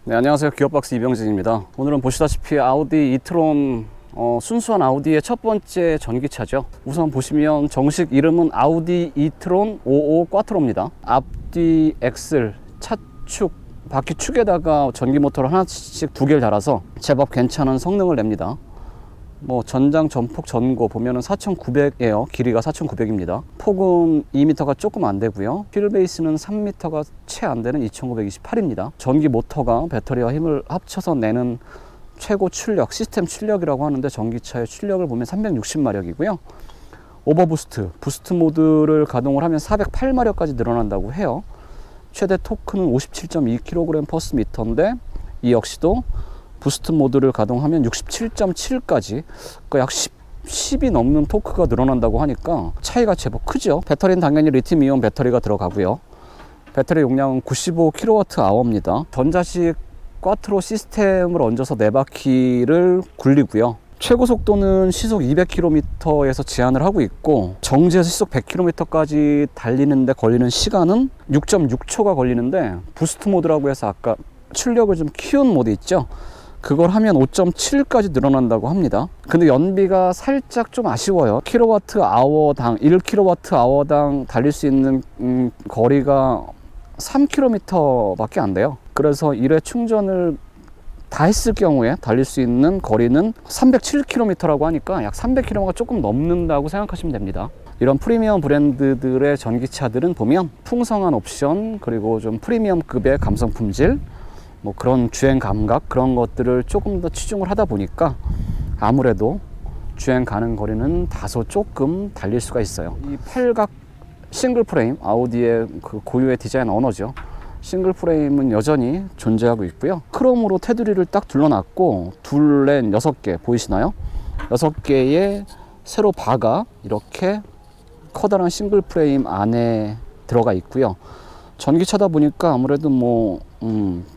네, 안녕하세요. 기어박스 이병진입니다. 오늘은 보시다시피 아우디 이트론 순수한 아우디의 첫 번째 전기차죠. 우선 보시면 정식 이름은 아우디 이트론 55 꽈트로입니다. 앞뒤 엑셀, 차축, 바퀴 축에다가 전기 모터를 하나씩 두 개를 달아서 제법 괜찮은 성능을 냅니다. 전장, 전폭, 전고 보면은 4,900이에요. 길이가 4,900입니다. 폭은 2m가 조금 안 되고요. 휠 베이스는 3m가 채 안 되는 2,928입니다. 전기 모터가 배터리와 힘을 합쳐서 내는 최고 출력, 시스템 출력이라고 하는데 전기차의 출력을 보면 360마력이고요. 오버부스트, 부스트 모드를 가동을 하면 408마력까지 늘어난다고 해요. 최대 토크는 57.2kg/m인데 이 역시도 부스트 모드를 가동하면 67.7까지 그러니까 약 10이 넘는 토크가 늘어난다고 하니까 차이가 제법 크죠. 배터리는 당연히 리튬이온 배터리가 들어가고요. 배터리 용량은 95kWh입니다. 전자식 꽈트로 시스템을 얹어서 4바퀴를 굴리고요. 최고 속도는 시속 200km에서 제한을 하고 있고 정지에서 시속 100km까지 달리는데 걸리는 시간은 6.6초가 걸리는데 부스트 모드라고 해서 아까 출력을 좀 키운 모드 있죠. 그걸 하면 5.7까지 늘어난다고 합니다. 근데 연비가 살짝 좀 아쉬워요. 킬로와트아워당 1kWh당 달릴 수 있는 거리가 3km 밖에 안 돼요. 그래서 1회 충전을 다 했을 경우에 달릴 수 있는 거리는 307km라고 하니까 약 300km가 조금 넘는다고 생각하시면 됩니다. 이런 프리미엄 브랜드들의 전기차들은 보면 풍성한 옵션 그리고 좀 프리미엄급의 감성 품질 그런 주행 감각 그런 것들을 조금 더 치중을 하다 보니까 아무래도 주행 가는 거리는 다소 조금 달릴 수가 있어요. 이 팔각 싱글 프레임 아우디의 그 고유의 디자인 언어죠. 싱글 프레임은 여전히 존재하고 있고요. 크롬으로 테두리를 딱 둘러놨고 둘, 넷, 6개 보이시나요? 6개의 세로 바가 이렇게 커다란 싱글 프레임 안에 들어가 있고요. 전기차다 보니까 아무래도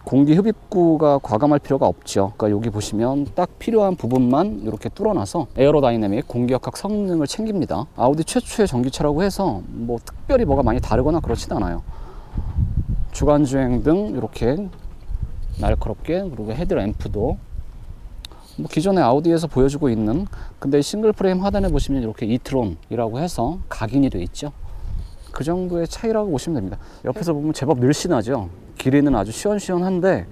공기 흡입구가 과감할 필요가 없죠. 그러니까 여기 보시면 딱 필요한 부분만 이렇게 뚫어놔서 에어로다이내믹 공기역학 성능을 챙깁니다. 아우디 최초의 전기차라고 해서 특별히 뭐가 많이 다르거나 그렇진 않아요. 주간주행 등 이렇게 날카롭게 그리고 헤드램프도 기존의 아우디에서 보여주고 있는 근데 싱글 프레임 하단에 보시면 이렇게 이트론이라고 해서 각인이 되어 있죠. 그 정도의 차이라고 보시면 됩니다. 옆에서 보면 제법 늘씬하죠. 길이는 아주 시원시원한데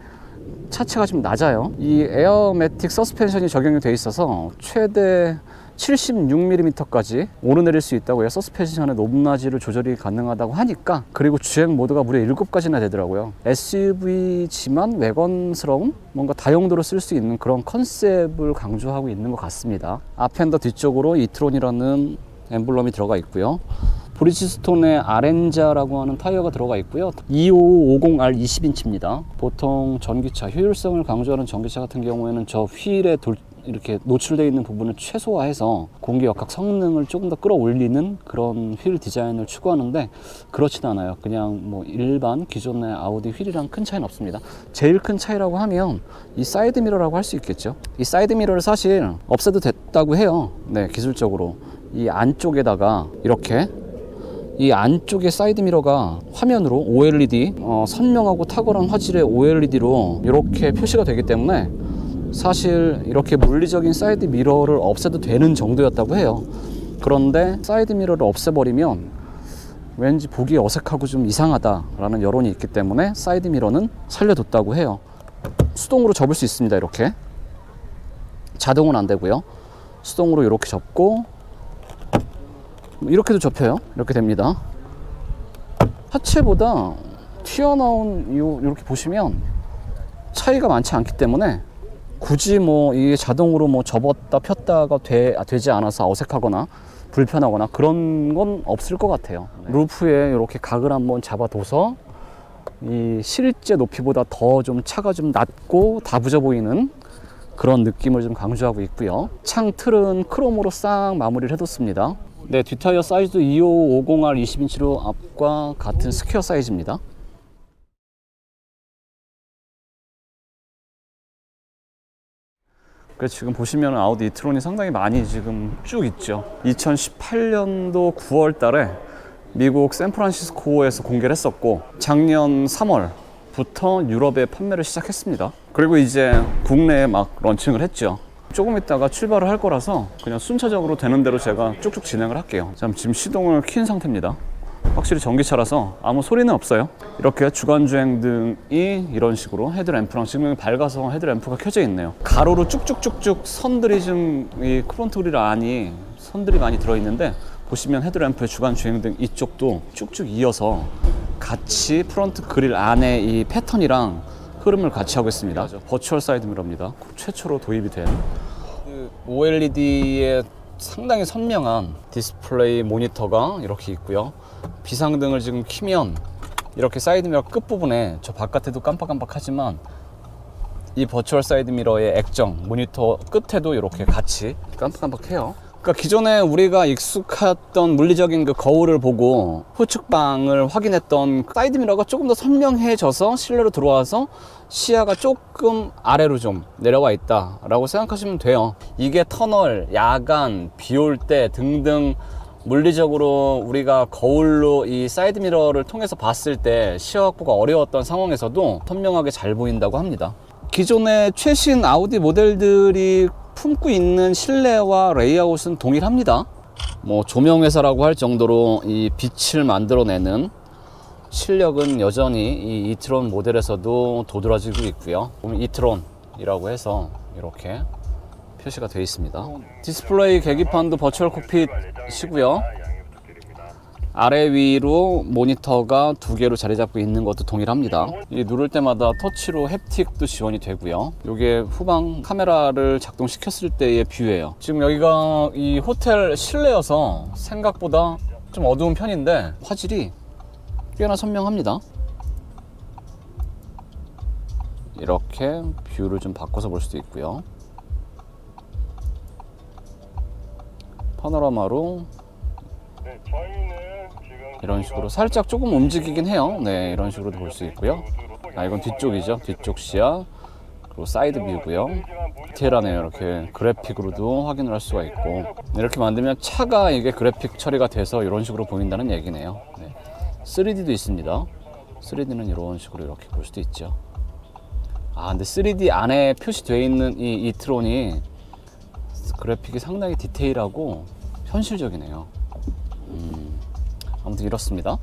차체가 좀 낮아요. 이 에어매틱 서스펜션이 적용이 되어 있어서 최대 76mm까지 오르내릴 수 있다고 해요. 서스펜션의 높낮이를 조절이 가능하다고 하니까 그리고 주행 모드가 무려 7가지나 되더라고요. SUV지만 외건스러운 뭔가 다용도로 쓸 수 있는 그런 컨셉을 강조하고 있는 것 같습니다. 앞엔더 뒤쪽으로 이트론이라는 엠블럼이 들어가 있고요. 브리지스톤의 아렌자라고 하는 타이어가 들어가 있고요. 2550R 20인치입니다. 보통 전기차, 효율성을 강조하는 전기차 같은 경우에는 저 휠에 이렇게 노출되어 있는 부분을 최소화해서 공기역학 성능을 조금 더 끌어올리는 그런 휠 디자인을 추구하는데 그렇진 않아요. 그냥 일반 기존의 아우디 휠이랑 큰 차이는 없습니다. 제일 큰 차이라고 하면 이 사이드 미러라고 할 수 있겠죠. 이 사이드 미러를 사실 없애도 됐다고 해요. 네, 기술적으로. 이 안쪽에다가 이렇게 이 안쪽에 사이드 미러가 화면으로 OLED 선명하고 탁월한 화질의 OLED로 이렇게 표시가 되기 때문에 사실 이렇게 물리적인 사이드 미러를 없애도 되는 정도였다고 해요. 그런데 사이드 미러를 없애버리면 왠지 보기 어색하고 좀 이상하다라는 여론이 있기 때문에 사이드 미러는 살려뒀다고 해요. 수동으로 접을 수 있습니다. 이렇게 자동은 안 되고요. 수동으로 이렇게 접고 이렇게도 접혀요. 이렇게 됩니다. 하체보다 튀어나온 이렇게 보시면 차이가 많지 않기 때문에 굳이 이게 자동으로 접었다 폈다가 되지 않아서 어색하거나 불편하거나 그런 건 없을 것 같아요. 루프에 이렇게 각을 한번 잡아둬서 이 실제 높이보다 더 좀 차가 좀 낮고 다부져 보이는 그런 느낌을 좀 강조하고 있고요. 창 틀은 크롬으로 싹 마무리를 해뒀습니다. 네, 뒷타이어 사이즈도 2550R 20인치로 앞과 같은 스퀘어 사이즈입니다. 그래서 지금 보시면 아우디 이트론이 상당히 많이 지금 쭉 있죠. 2018년도 9월 달에 미국 샌프란시스코에서 공개를 했었고 작년 3월 9월부터 유럽에 판매를 시작했습니다. 그리고 이제 국내에 막 런칭을 했죠. 조금 있다가 출발을 할 거라서 그냥 순차적으로 되는 대로 제가 쭉쭉 진행을 할게요. 지금 시동을 킨 상태입니다. 확실히 전기차라서 아무 소리는 없어요. 이렇게 주간주행등이 이런 식으로 헤드램프랑 지금 밝아서 헤드램프가 켜져 있네요. 가로로 쭉쭉쭉쭉 선들이 지금 이 프론트 그릴 안이 선들이 많이 들어있는데, 보시면 헤드램프의 주간주행등 이쪽도 쭉쭉 이어서 같이 프론트 그릴 안에 이 패턴이랑 흐름을 같이 하고 있습니다. 버추얼 사이드 미러입니다. 최초로 도입이 된 OLED의 상당히 선명한 디스플레이 모니터가 이렇게 있고요. 비상등을 지금 켜면 이렇게 사이드미러 끝부분에, 저 바깥에도 깜빡깜빡하지만 이 버추얼 사이드미러의 액정 모니터 끝에도 이렇게 같이 깜빡깜빡해요. 그러니까 기존에 우리가 익숙했던 물리적인 그 거울을 보고 후측방을 확인했던 사이드미러가 조금 더 선명해져서 실내로 들어와서 시야가 조금 아래로 좀 내려와 있다 라고 생각하시면 돼요. 이게 터널, 야간, 비 올 때 등등 물리적으로 우리가 거울로 이 사이드미러를 통해서 봤을 때 시야 확보가 어려웠던 상황에서도 선명하게 잘 보인다고 합니다. 기존의 최신 아우디 모델들이 품고 있는 실내와 레이아웃은 동일합니다. 뭐 조명회사라고 할 정도로 이 빛을 만들어내는 실력은 여전히 이 이트론 모델에서도 도드라지고 있고요. 이트론이라고 해서 이렇게 표시가 되어 있습니다. 디스플레이 계기판도 버추얼 콕핏이고요. 아래 위로 모니터가 2개로 자리 잡고 있는 것도 동일합니다. 이 누를 때마다 터치로 햅틱도 지원이 되고요. 이게 후방 카메라를 작동시켰을 때의 뷰예요. 지금 여기가 이 호텔 실내여서 생각보다 좀 어두운 편인데 화질이 꽤나 선명합니다. 이렇게 뷰를 좀 바꿔서 볼 수도 있고요. 파노라마로 이런 식으로 살짝 조금 움직이긴 해요. 네, 이런 식으로도 볼 수 있고요. 이건 뒤쪽이죠. 뒤쪽 시야, 그리고 사이드 뷰고요. 디테일하네요. 이렇게 그래픽으로도 확인을 할 수가 있고, 이렇게 만들면 차가 이게 그래픽 처리가 돼서 이런 식으로 보인다는 얘기네요. 네. 3D도 있습니다. 3D는 이런 식으로 이렇게 볼 수도 있죠. 근데 3D 안에 표시되어 있는 이 이트론이 그래픽이 상당히 디테일하고 현실적이네요. 아무튼 이렇습니다.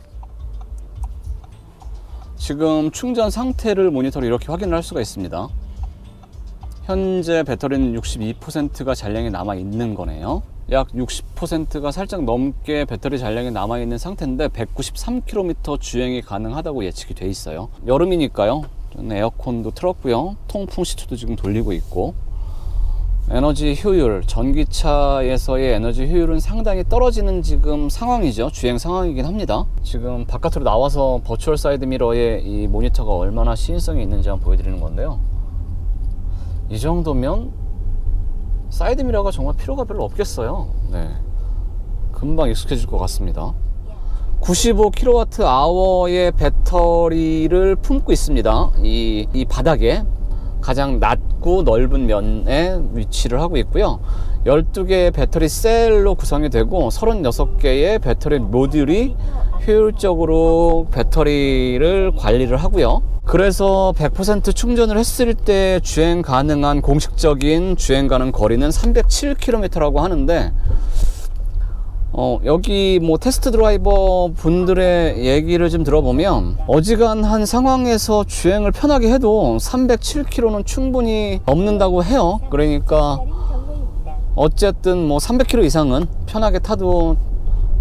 지금 충전 상태를 모니터로 이렇게 확인을 할 수가 있습니다. 현재 배터리는 62%가 잔량이 남아 있는 거네요. 약 60%가 살짝 넘게 배터리 잔량이 남아 있는 상태인데 193km 주행이 가능하다고 예측이 돼 있어요. 여름이니까요. 에어컨도 틀었고요. 통풍 시트도 지금 돌리고 있고, 에너지 효율, 전기차에서의 에너지 효율은 상당히 떨어지는 지금 상황이죠. 주행 상황이긴 합니다. 지금 바깥으로 나와서 버추얼 사이드 미러에 이 모니터가 얼마나 시인성이 있는지 한번 보여드리는 건데요. 이 정도면 사이드 미러가 정말 필요가 별로 없겠어요. 네, 금방 익숙해질 것 같습니다. 95kWh의 배터리를 품고 있습니다. 이 바닥에 가장 낮고 넓은 면에 위치를 하고 있고요. 12개의 배터리 셀로 구성이 되고 36개의 배터리 모듈이 효율적으로 배터리를 관리를 하고요. 그래서 100% 충전을 했을 때 주행 가능한 공식적인 주행 가능 거리는 307km라고 하는데, 여기 뭐 테스트 드라이버 분들의 얘기를 좀 들어보면 어지간한 상황에서 주행을 편하게 해도 307km는 충분히 넘는다고 해요. 그러니까 어쨌든 뭐 300km 이상은 편하게 타도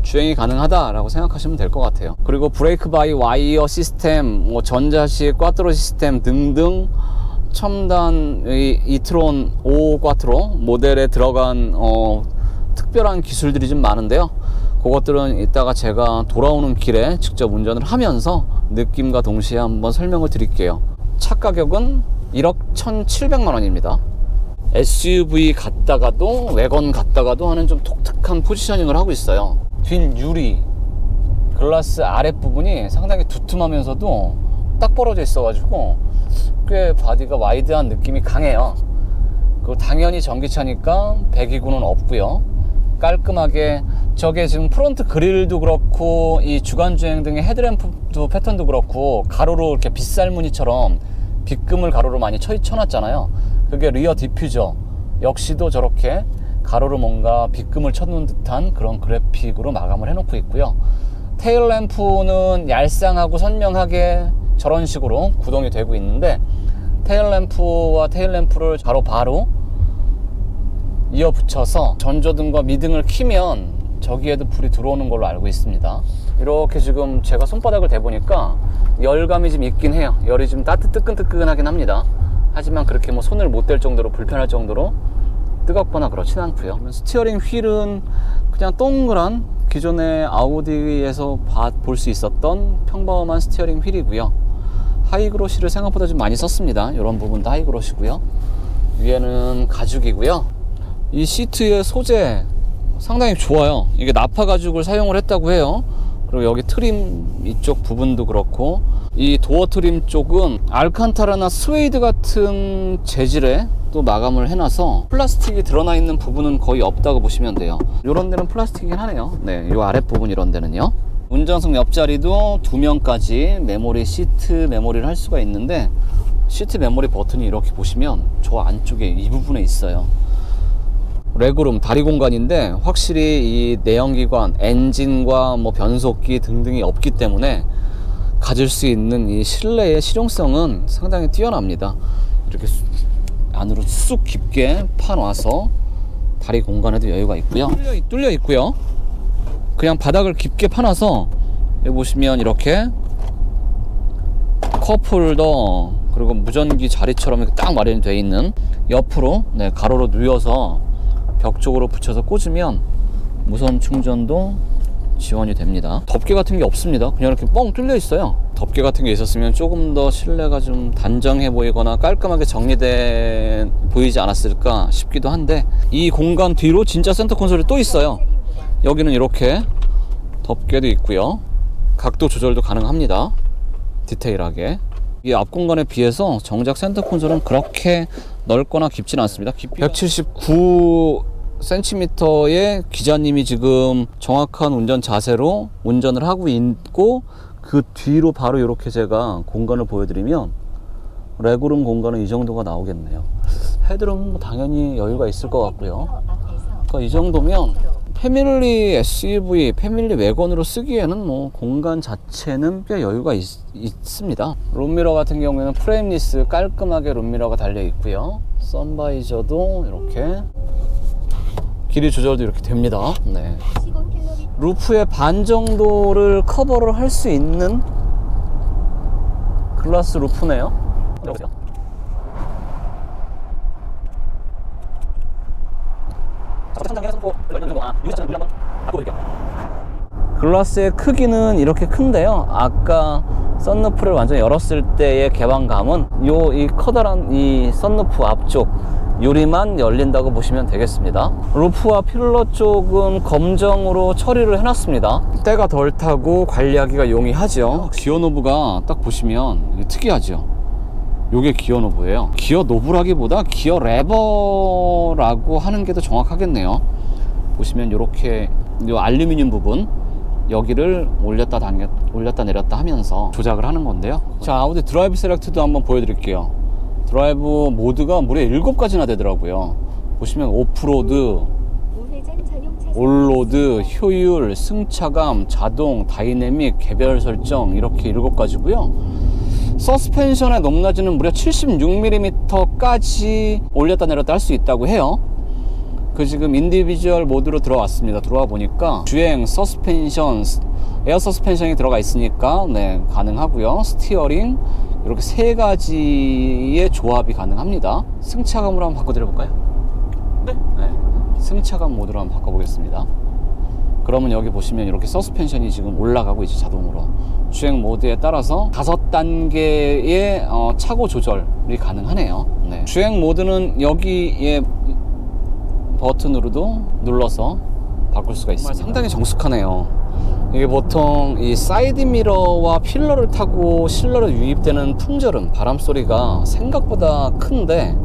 주행이 가능하다라고 생각하시면 될 것 같아요. 그리고 브레이크 바이 와이어 시스템, 뭐 전자식 꽈트로 시스템 등등 첨단 이트론 5 꽈트로 모델에 들어간 특별한 기술들이 좀 많은데요. 그것들은 이따가 제가 돌아오는 길에 직접 운전을 하면서 느낌과 동시에 한번 설명을 드릴게요. 차 가격은 1억 1,700만 원입니다. SUV 같다가도 외건 같다가도 하는 좀 독특한 포지셔닝을 하고 있어요. 뒷 유리 글라스 아랫부분이 상당히 두툼하면서도 딱 벌어져 있어 가지고 꽤 바디가 와이드한 느낌이 강해요. 그리고 당연히 전기차니까 배기구는 없고요. 깔끔하게 저게 지금 프론트 그릴도 그렇고 이 주간주행 등의 헤드램프 패턴도 그렇고 가로로 이렇게 빗살무늬처럼 빗금을 가로로 많이 쳐놨잖아요. 그게 리어 디퓨저 역시도 저렇게 가로로 뭔가 빗금을 쳐놓은 듯한 그런 그래픽으로 마감을 해놓고 있고요. 테일 램프는 얄쌍하고 선명하게 저런 식으로 구동이 되고 있는데, 테일 램프와 테일 램프를 바로 이어 붙여서 전조등과 미등을 켜면 저기에도 불이 들어오는 걸로 알고 있습니다. 이렇게 지금 제가 손바닥을 대보니까 열감이 좀 있긴 해요. 열이 좀 뜨끈뜨끈하긴 합니다. 하지만 그렇게 뭐 손을 못 댈 정도로 불편할 정도로 뜨겁거나 그렇진 않고요. 스티어링 휠은 그냥 동그란 기존의 아우디에서 볼 수 있었던 평범한 스티어링 휠이고요. 하이그로시를 생각보다 좀 많이 썼습니다. 이런 부분도 하이그로시고요. 위에는 가죽이고요. 이 시트의 소재 상당히 좋아요. 이게 나파 가죽을 사용을 했다고 해요. 그리고 여기 트림 이쪽 부분도 그렇고, 이 도어 트림 쪽은 알칸타라나 스웨이드 같은 재질의 또 마감을 해놔서 플라스틱이 드러나 있는 부분은 거의 없다고 보시면 돼요. 이런 데는 플라스틱이긴 하네요. 네, 이 아랫부분 이런 데는요. 운전석 옆자리도 2명까지 메모리, 시트 메모리를 할 수가 있는데, 시트 메모리 버튼이 이렇게 보시면 저 안쪽에 이 부분에 있어요. 레그룸, 다리 공간인데 확실히 이 내연기관, 엔진과 뭐 변속기 등등이 없기 때문에 가질 수 있는 이 실내의 실용성은 상당히 뛰어납니다. 이렇게 안으로 쑥 깊게 파놔서 다리 공간에도 여유가 있고요. 뚫려 있고요. 그냥 바닥을 깊게 파놔서 여기 보시면 이렇게 컵홀더, 그리고 무전기 자리처럼 이렇게 딱 마련이 되어 있는, 옆으로 가로로 누워서 벽 쪽으로 붙여서 꽂으면 무선 충전도 지원이 됩니다. 덮개 같은 게 없습니다. 그냥 이렇게 뻥 뚫려 있어요. 덮개 같은 게 있었으면 조금 더 실내가 좀 단정해 보이거나 깔끔하게 정리돼 보이지 않았을까 싶기도 한데, 이 공간 뒤로 진짜 센터 콘솔이 또 있어요. 여기는 이렇게 덮개도 있고요. 각도 조절도 가능합니다. 디테일하게. 이 앞 공간에 비해서 정작 센터 콘솔은 그렇게 넓거나 깊지는 않습니다. 깊이가 179cm의 기자님이 지금 정확한 운전 자세로 운전을 하고 있고, 그 뒤로 바로 이렇게 제가 공간을 보여드리면 레그룸 공간은 이 정도가 나오겠네요. 헤드룸은 당연히 여유가 있을 것 같고요. 그러니까 이 정도면 패밀리 SUV, 패밀리 외건으로 쓰기에는 뭐 공간 자체는 꽤 여유가 있습니다. 룸미러 같은 경우에는 프레임리스 깔끔하게 룸미러가 달려 있고요. 선바이저도 이렇게 길이 조절도 이렇게 됩니다. 네. 루프의 반 정도를 커버를 할 수 있는 글라스 루프네요. 들어보세요. 글라스의 크기는 이렇게 큰데요. 아까 썬루프를 완전히 열었을 때의 개방감은 이 커다란 이 썬루프 앞쪽 유리만 열린다고 보시면 되겠습니다. 루프와 필러 쪽은 검정으로 처리를 해놨습니다. 때가 덜 타고 관리하기가 용이하죠. 기어 노브가 딱 보시면 특이하죠. 요게 기어 노브예요. 기어 노브라기보다 기어 레버라고 하는 게 더 정확하겠네요. 보시면 요렇게 요 알루미늄 부분 여기를 올렸다 내렸다 하면서 조작을 하는 건데요. 자, 아우디 드라이브 셀렉트도 한번 보여드릴게요. 드라이브 모드가 무려 7가지나 되더라고요. 보시면 오프로드, 올로드, 효율, 승차감, 자동, 다이내믹, 개별 설정 이렇게 7가지고요. 서스펜션의 높낮이는 무려 76mm까지 올렸다 내렸다 할 수 있다고 해요. 그 지금 인디비주얼 모드로 들어왔습니다. 들어와 보니까 주행, 서스펜션, 에어 서스펜션이 들어가 있으니까 네, 가능하고요. 스티어링 이렇게 3가지의 조합이 가능합니다. 승차감으로 한번 바꿔드려볼까요? 네. 승차감 모드로 한번 바꿔보겠습니다. 그러면 여기 보시면 이렇게 서스펜션이 지금 올라가고 있죠. 자동으로. 주행 모드에 따라서 5단계의 차고 조절이 가능하네요. 네. 주행 모드는 여기에 버튼으로도 눌러서 바꿀 수가 있습니다. 상당히 정숙하네요. 이게 보통 이 사이드 미러와 필러를 타고 실내로 유입되는 풍절음, 바람 소리가 생각보다 큰데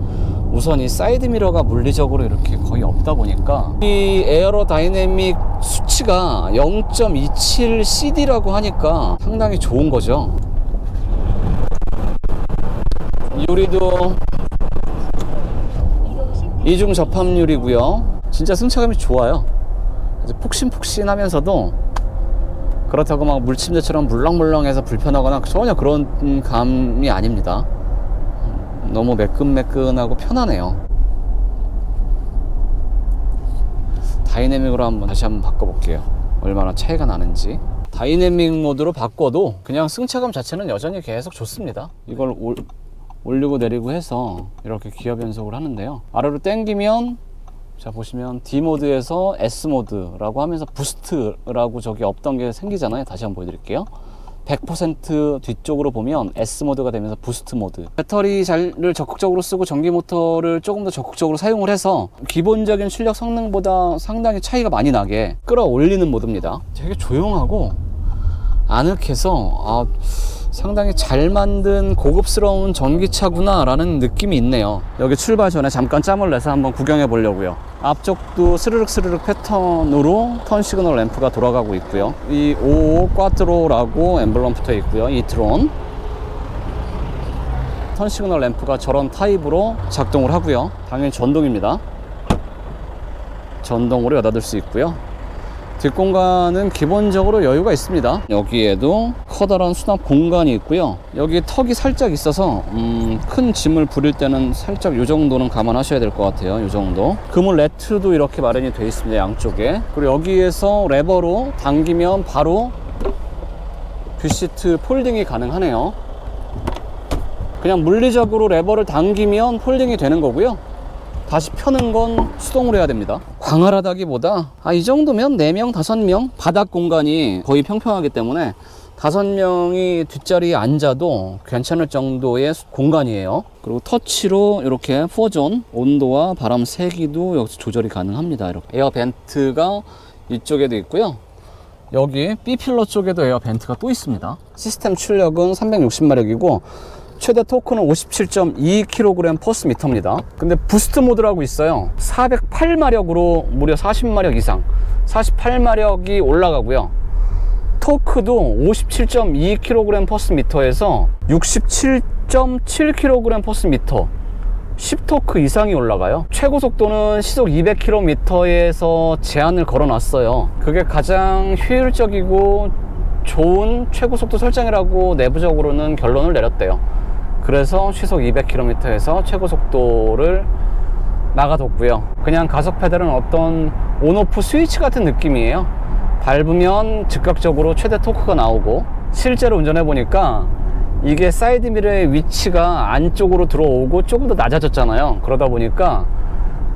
우선 이 사이드미러가 물리적으로 이렇게 거의 없다 보니까 이 에어로다이내믹 수치가 0.27cd라고 하니까 상당히 좋은 거죠. 유리도 이중 접합유리고요. 진짜 승차감이 좋아요. 아주 폭신폭신하면서도 그렇다고 막 물침대처럼 물렁물렁해서 불편하거나 전혀 그런 감이 아닙니다. 너무 매끈매끈하고 편하네요. 다이내믹으로 다시 한번 바꿔볼게요. 얼마나 차이가 나는지. 다이내믹 모드로 바꿔도 그냥 승차감 자체는 여전히 계속 좋습니다. 이걸 올리고 내리고 해서 이렇게 기어 변속을 하는데요. 아래로 당기면 자 보시면 D 모드에서 S 모드라고 하면서 부스트라고 저기 없던 게 생기잖아요. 다시 한번 보여드릴게요. 100% 뒤쪽으로 보면 S 모드가 되면서 부스트 모드. 배터리를 적극적으로 쓰고 전기 모터를 조금 더 적극적으로 사용을 해서 기본적인 출력 성능보다 상당히 차이가 많이 나게 끌어올리는 모드입니다. 되게 조용하고 아늑해서 상당히 잘 만든 고급스러운 전기차구나 라는 느낌이 있네요. 여기 출발 전에 잠깐 짬을 내서 한번 구경해 보려고요. 앞쪽도 스르륵 스르륵 패턴으로 턴 시그널 램프가 돌아가고 있고요. 이 55 꽈트로라고 엠블럼 붙어 있고요. 이트론 턴 시그널 램프가 저런 타입으로 작동을 하고요. 당연히 전동입니다. 전동으로 여닫을 수 있고요. 뒷공간은 기본적으로 여유가 있습니다. 여기에도 커다란 수납 공간이 있고요. 여기 턱이 살짝 있어서 큰 짐을 부릴 때는 살짝 요 정도는 감안하셔야 될 것 같아요. 요 정도. 그물 레트도 이렇게 마련이 되어 있습니다. 양쪽에. 그리고 여기에서 레버로 당기면 바로 뷰시트 폴딩이 가능하네요. 그냥 물리적으로 레버를 당기면 폴딩이 되는 거고요. 다시 펴는 건 수동으로 해야 됩니다. 광활하다기보다 이 정도면 4명, 5명 바닥 공간이 거의 평평하기 때문에 5명이 뒷자리에 앉아도 괜찮을 정도의 공간이에요. 그리고 터치로 이렇게 4존 온도와 바람 세기도 여기서 조절이 가능합니다. 이렇게 에어 벤트가 이쪽에도 있고요. 여기 B필러 쪽에도 에어 벤트가 또 있습니다. 시스템 출력은 360마력이고 최대 토크는 57.2kg/m입니다. 근데 부스트 모드라고 있어요. 408마력으로 무려 40마력 이상 48마력이 올라가고요. 토크도 57.2kg/m에서 67.7kg/m 10토크 이상이 올라가요. 최고 속도는 시속 200km에서 제한을 걸어놨어요. 그게 가장 효율적이고 좋은 최고 속도 설정이라고 내부적으로는 결론을 내렸대요. 그래서 시속 200km에서 최고 속도를 막아뒀고요. 그냥 가속 페달은 어떤 온오프 스위치 같은 느낌이에요. 밟으면 즉각적으로 최대 토크가 나오고, 실제로 운전해 보니까 이게 사이드 미러의 위치가 안쪽으로 들어오고 조금 더 낮아졌잖아요. 그러다 보니까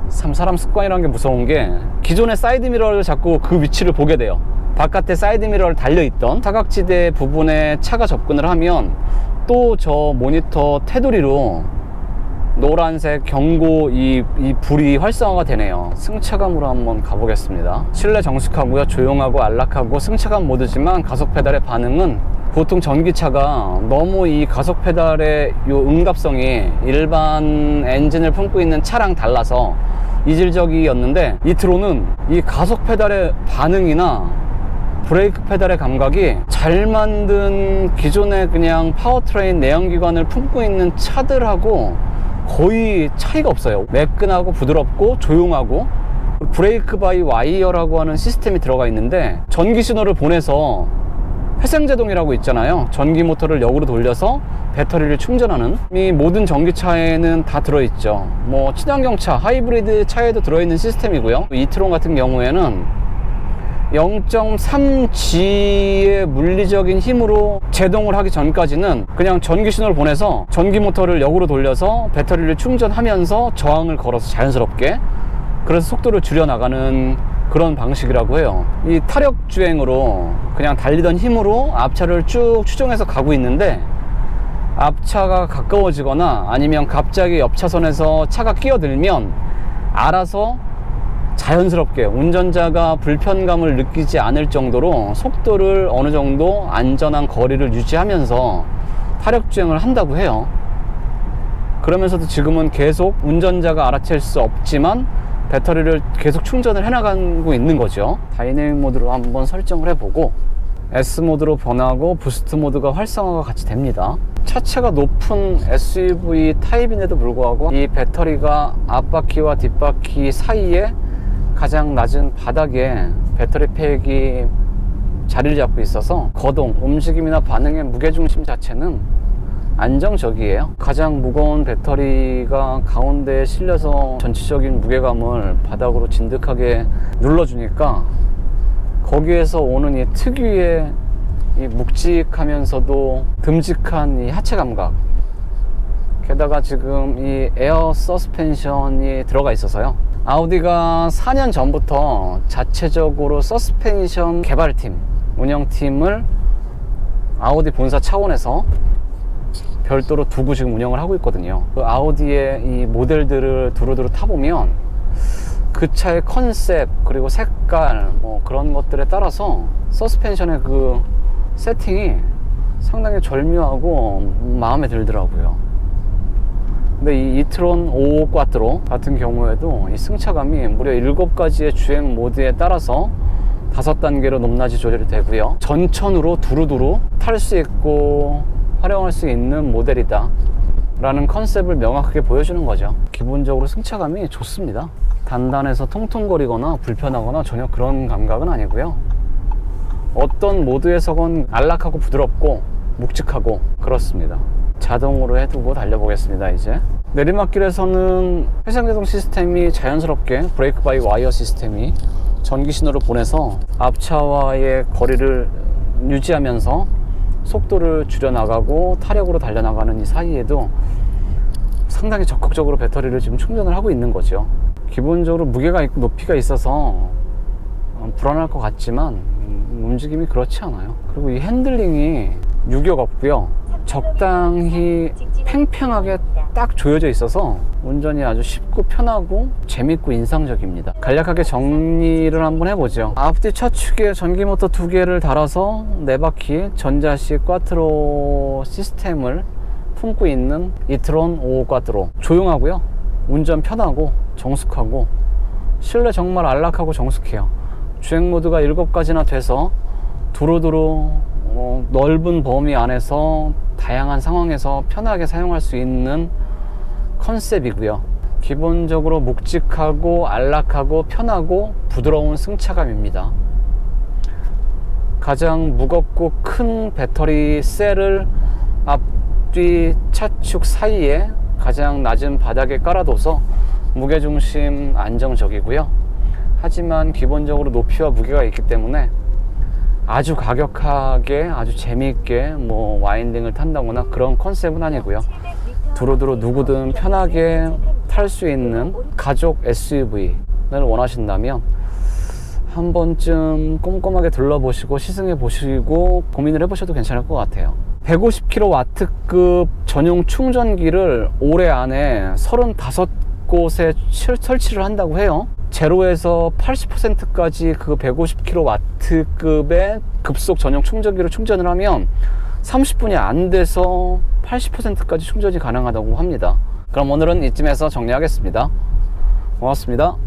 사람 습관이라는 게 무서운 게 기존의 사이드 미러를 자꾸 그 위치를 보게 돼요. 바깥에 사이드 미러를 달려있던 사각지대 부분에 차가 접근을 하면 또 저 모니터 테두리로 노란색 경고 이 불이 활성화가 되네요. 승차감으로 한번 가보겠습니다. 실내 정숙하고요. 조용하고 안락하고 승차감 모드지만 가속 페달의 반응은 보통 전기차가 너무 이 가속 페달의 요 응답성이 일반 엔진을 품고 있는 차랑 달라서 이질적이었는데, 이트론은 이 가속 페달의 반응이나 브레이크 페달의 감각이 잘 만든 기존의 그냥 파워트레인 내연기관을 품고 있는 차들하고 거의 차이가 없어요. 매끈하고 부드럽고 조용하고, 브레이크 바이 와이어라고 하는 시스템이 들어가 있는데 전기 신호를 보내서 회생제동이라고 있잖아요. 전기 모터를 역으로 돌려서 배터리를 충전하는, 이 모든 전기차에는 다 들어있죠. 뭐 친환경차, 하이브리드 차에도 들어있는 시스템이고요. 이트론 같은 경우에는 0.3G의 물리적인 힘으로 제동을 하기 전까지는 그냥 전기 신호를 보내서 전기 모터를 역으로 돌려서 배터리를 충전하면서 저항을 걸어서 자연스럽게, 그래서 속도를 줄여 나가는 그런 방식이라고 해요. 이 타력 주행으로 그냥 달리던 힘으로 앞차를 쭉 추종해서 가고 있는데, 앞차가 가까워지거나 아니면 갑자기 옆 차선에서 차가 끼어들면 알아서 자연스럽게 운전자가 불편감을 느끼지 않을 정도로 속도를 어느 정도 안전한 거리를 유지하면서 타력주행을 한다고 해요. 그러면서도 지금은 계속 운전자가 알아챌 수 없지만 배터리를 계속 충전을 해나가고 있는 거죠. 다이내믹 모드로 한번 설정을 해보고 S 모드로 변하고 부스트 모드가 활성화가 같이 됩니다. 차체가 높은 SUV 타입인데도 불구하고 이 배터리가 앞바퀴와 뒷바퀴 사이에 가장 낮은 바닥에 배터리 팩이 자리를 잡고 있어서 거동, 움직임이나 반응의 무게중심 자체는 안정적이에요. 가장 무거운 배터리가 가운데에 실려서 전체적인 무게감을 바닥으로 진득하게 눌러주니까 거기에서 오는 이 특유의 이 묵직하면서도 듬직한 이 하체 감각, 게다가 지금 이 에어 서스펜션이 들어가 있어서요. 아우디가 4년 전부터 자체적으로 서스펜션 개발팀, 운영팀을 아우디 본사 차원에서 별도로 두고 지금 운영을 하고 있거든요. 그 아우디의 이 모델들을 두루두루 타보면 그 차의 컨셉 그리고 색깔 뭐 그런 것들에 따라서 서스펜션의 그 세팅이 상당히 절묘하고 마음에 들더라고요. 근데 이 이트론 5 꽈트로 같은 경우에도 이 승차감이 무려 7가지의 주행 모드에 따라서 5단계로 높낮이 조절이 되고요. 전천으로 두루두루 탈 수 있고 활용할 수 있는 모델이다 라는 컨셉을 명확하게 보여주는 거죠. 기본적으로 승차감이 좋습니다. 단단해서 통통거리거나 불편하거나 전혀 그런 감각은 아니고요. 어떤 모드에서건 안락하고 부드럽고 묵직하고 그렇습니다. 자동으로 해두고 달려보겠습니다. 이제 내리막길에서는 회전제동 시스템이 자연스럽게 브레이크 바이 와이어 시스템이 전기 신호를 보내서 앞차와의 거리를 유지하면서 속도를 줄여나가고 타력으로 달려나가는 이 사이에도 상당히 적극적으로 배터리를 지금 충전을 하고 있는 거죠. 기본적으로 무게가 있고 높이가 있어서 불안할 것 같지만 움직임이 그렇지 않아요. 그리고 이 핸들링이 유격 없고요. 적당히 팽팽하게 딱 조여져 있어서 운전이 아주 쉽고 편하고 재밌고 인상적입니다. 간략하게 정리를 한번 해보죠. 앞뒤 차축에 전기모터 2개를 달아서 4바퀴 전자식 꽈트로 시스템을 품고 있는 이트론 5 꽈트로. 조용하고요. 운전 편하고 정숙하고 실내 정말 안락하고 정숙해요. 주행 모드가 7가지나 돼서 두루두루 넓은 범위 안에서 다양한 상황에서 편하게 사용할 수 있는 컨셉이고요. 기본적으로 묵직하고 안락하고 편하고 부드러운 승차감입니다. 가장 무겁고 큰 배터리 셀을 앞뒤 차축 사이에 가장 낮은 바닥에 깔아둬서 무게중심 안정적이고요. 하지만 기본적으로 높이와 무게가 있기 때문에 아주 가격하게 아주 재미있게 뭐 와인딩을 탄다거나 그런 컨셉은 아니고요. 두루두루 누구든 편하게 탈 수 있는 가족 SUV를 원하신다면 한 번쯤 꼼꼼하게 둘러보시고 시승해 보시고 고민을 해보셔도 괜찮을 것 같아요. 150kW급 전용 충전기를 올해 안에 35곳에 설치를 한다고 해요. 0에서 80%까지 그 150kW급의 급속 전용 충전기를 충전을 하면 30분이 안 돼서 80%까지 충전이 가능하다고 합니다. 그럼 오늘은 이쯤에서 정리하겠습니다. 고맙습니다.